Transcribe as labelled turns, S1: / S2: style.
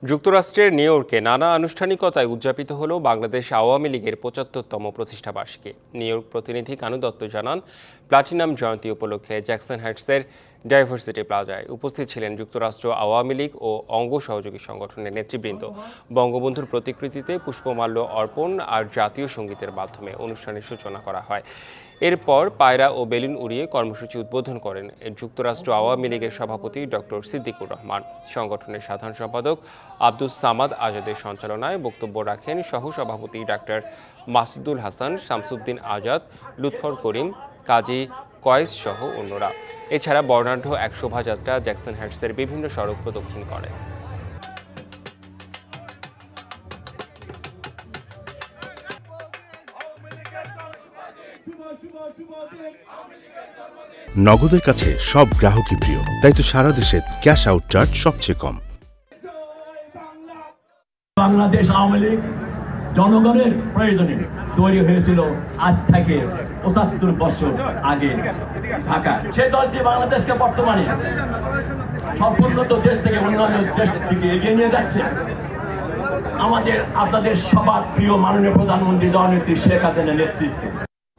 S1: যুক্তরাষ্ট্রের নিউ ইয়র্কে নানা আনুষ্ঠানিকতায় উদযাপিত হল বাংলাদেশ আওয়ামী লীগের ৭৫তম প্রতিষ্ঠাবার্ষিকী। নিউ ইয়র্ক প্রতিনিধি কানু দত্ত জানান, প্লাটিনাম জয়ন্তী উপলক্ষে জ্যাকসন হাইটসের ডাইভার্সিটি প্লাজায় উপস্থিত ছিলেন যুক্তরাষ্ট্র আওয়ামী লীগ ও অঙ্গ সহযোগী সংগঠনের নেতৃবৃন্দ। বঙ্গবন্ধুর প্রতিকৃতিতে পুষ্পমাল্য অর্পণ আর জাতীয় সঙ্গীতের মাধ্যমে অনুষ্ঠানের সূচনা করা হয়। এরপর পায়রা ও বেলুন উড়িয়ে কর্মসূচি উদ্বোধন করেন যুক্তরাষ্ট্র আওয়ামী লীগের সভাপতি ডক্টর সিদ্দিকুর রহমান। সংগঠনের সাধারণ সম্পাদক আব্দুস সামাদ আজাদের সঞ্চালনায় বক্তব্য রাখেন সহসভাপতি ডাক্তার মাসুদুল হাসান, শামসুদ্দিন আজাদ, লুৎফর করিম, কাজী কয়েস সহ অন্যরা। এছাড়া বর্ণাঢ্য এক শোভাযাত্রা জ্যাকসন হাইটসের বিভিন্ন সড়ক প্রদক্ষিণ করে।
S2: নগদের কাছে সব গ্রাহকই প্রিয়, তাই তো সারা দেশে ক্যাশ আউট চার্জ সবচেয়ে কম।
S3: বাংলাদেশ আওয়ামী লীগ জনগণের প্রয়োজনে তৈরি হয়েছিল আজ থেকে ৭৫ বছর আগে ঢাকা। সে দলটি বাংলাদেশকে বর্তমানে সম্পূর্ণত দেশ থেকে অন্যান্য দেশের দিকে এগিয়ে নিয়ে যাচ্ছে। আমাদের আপনাদের সবার প্রিয় মাননীয় প্রধানমন্ত্রী জননেত্রী শেখ হাসিনার নেতৃত্বে